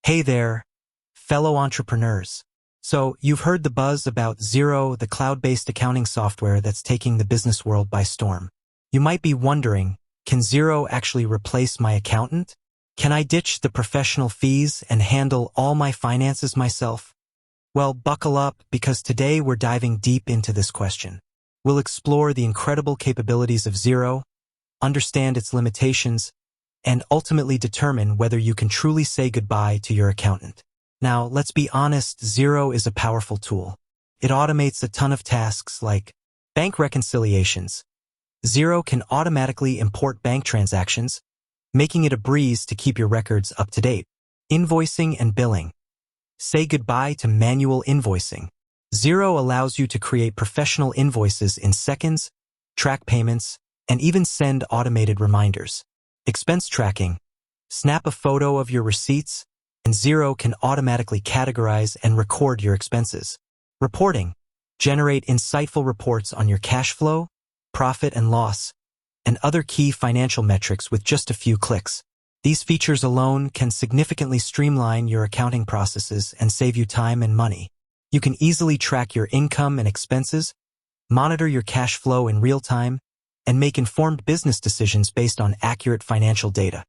Hey there, fellow entrepreneurs. So, you've heard the buzz about Xero, the cloud-based accounting software that's taking the business world by storm. You might be wondering, can Xero actually replace my accountant? Can I ditch the professional fees and handle all my finances myself? Well, buckle up, because today we're diving deep into this question. We'll explore the incredible capabilities of Xero, understand its limitations, and ultimately determine whether you can truly say goodbye to your accountant. Now, let's be honest, Xero is a powerful tool. It automates a ton of tasks like bank reconciliations. Xero can automatically import bank transactions, making it a breeze to keep your records up to date. Invoicing and billing. Say goodbye to manual invoicing. Xero allows you to create professional invoices in seconds, track payments, and even send automated reminders. Expense tracking. Snap a photo of your receipts, and Xero can automatically categorize and record your expenses. Reporting. Generate insightful reports on your cash flow, profit and loss, and other key financial metrics with just a few clicks. These features alone can significantly streamline your accounting processes and save you time and money. You can easily track your income and expenses, monitor your cash flow in real time, and make informed business decisions based on accurate financial data.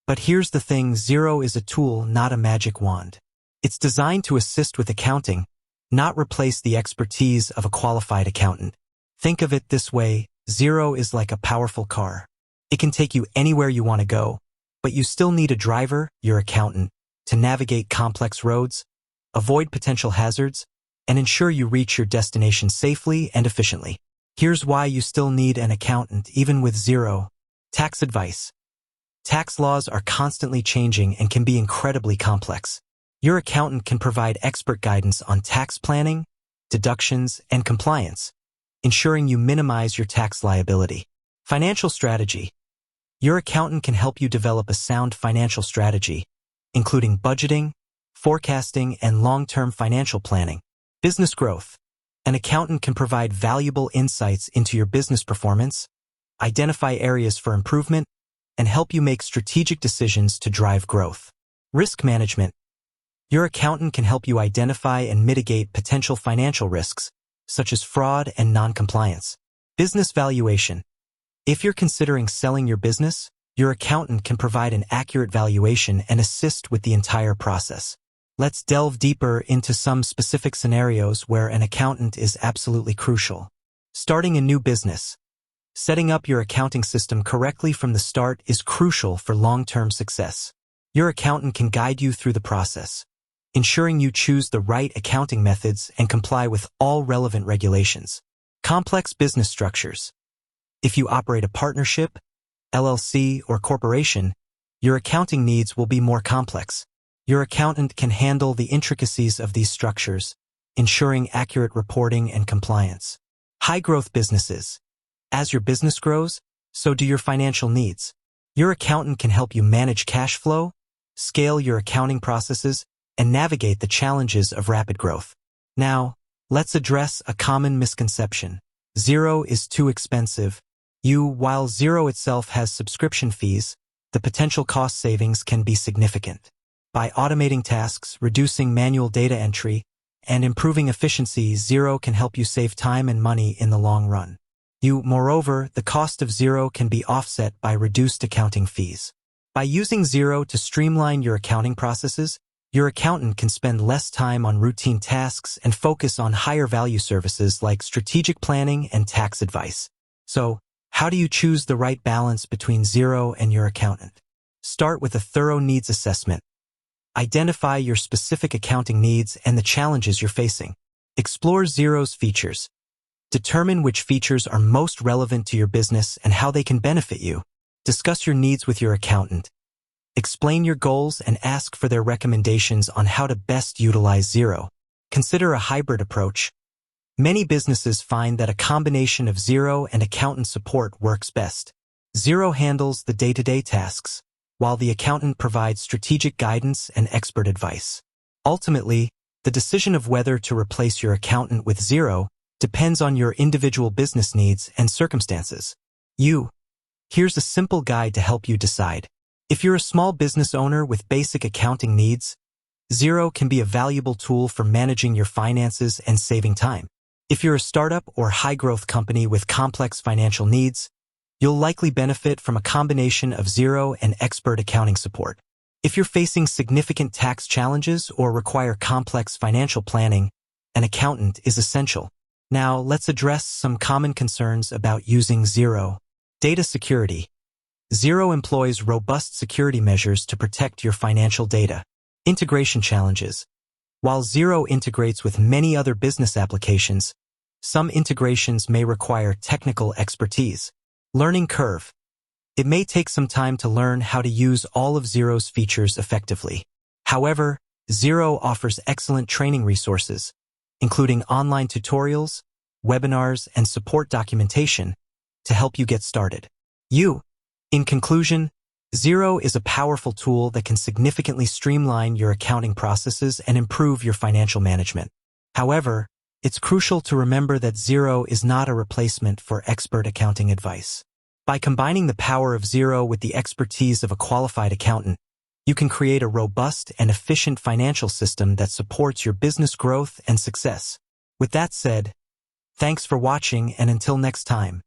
But here's the thing, Xero is a tool, not a magic wand. It's designed to assist with accounting, not replace the expertise of a qualified accountant. Think of it this way, Xero is like a powerful car. It can take you anywhere you want to go, but you still need a driver, your accountant, to navigate complex roads, avoid potential hazards, and ensure you reach your destination safely and efficiently. Here's why you still need an accountant, even with Xero. Tax advice. Tax laws are constantly changing and can be incredibly complex. Your accountant can provide expert guidance on tax planning, deductions, and compliance, ensuring you minimize your tax liability. Financial strategy. Your accountant can help you develop a sound financial strategy, including budgeting, forecasting, and long-term financial planning. Business growth. An accountant can provide valuable insights into your business performance, identify areas for improvement, and help you make strategic decisions to drive growth. Risk management. Your accountant can help you identify and mitigate potential financial risks, such as fraud and non-compliance. Business valuation. If you're considering selling your business, your accountant can provide an accurate valuation and assist with the entire process. Let's delve deeper into some specific scenarios where an accountant is absolutely crucial. Starting a new business. Setting up your accounting system correctly from the start is crucial for long-term success. Your accountant can guide you through the process, ensuring you choose the right accounting methods and comply with all relevant regulations. Complex business structures. If you operate a partnership, LLC, or corporation, your accounting needs will be more complex. Your accountant can handle the intricacies of these structures, ensuring accurate reporting and compliance. High-growth businesses. As your business grows, so do your financial needs. Your accountant can help you manage cash flow, scale your accounting processes, and navigate the challenges of rapid growth. Now, let's address a common misconception. Xero is too expensive. While Xero itself has subscription fees, the potential cost savings can be significant. By automating tasks, reducing manual data entry, and improving efficiency, Xero can help you save time and money in the long run. Moreover, the cost of Xero can be offset by reduced accounting fees. By using Xero to streamline your accounting processes, your accountant can spend less time on routine tasks and focus on higher value services like strategic planning and tax advice. So, how do you choose the right balance between Xero and your accountant? Start with a thorough needs assessment. Identify your specific accounting needs and the challenges you're facing. Explore Xero's features. Determine which features are most relevant to your business and how they can benefit you. Discuss your needs with your accountant. Explain your goals and ask for their recommendations on how to best utilize Xero. Consider a hybrid approach. Many businesses find that a combination of Xero and accountant support works best. Xero handles the day-to-day tasks, while the accountant provides strategic guidance and expert advice. Ultimately, the decision of whether to replace your accountant with Xero depends on your individual business needs and circumstances. Here's a simple guide to help you decide. If you're a small business owner with basic accounting needs, Xero can be a valuable tool for managing your finances and saving time. If you're a startup or high-growth company with complex financial needs, you'll likely benefit from a combination of Xero and expert accounting support. If you're facing significant tax challenges or require complex financial planning, an accountant is essential. Now, let's address some common concerns about using Xero. Data security. Xero employs robust security measures to protect your financial data. Integration challenges. While Xero integrates with many other business applications, some integrations may require technical expertise. Learning curve. It may take some time to learn how to use all of Xero's features effectively. However, Xero offers excellent training resources, including online tutorials, webinars, and support documentation to help you get started. In conclusion, Xero is a powerful tool that can significantly streamline your accounting processes and improve your financial management. However, it's crucial to remember that Xero is not a replacement for expert accounting advice. By combining the power of Xero with the expertise of a qualified accountant, you can create a robust and efficient financial system that supports your business growth and success. With that said, thanks for watching, and until next time.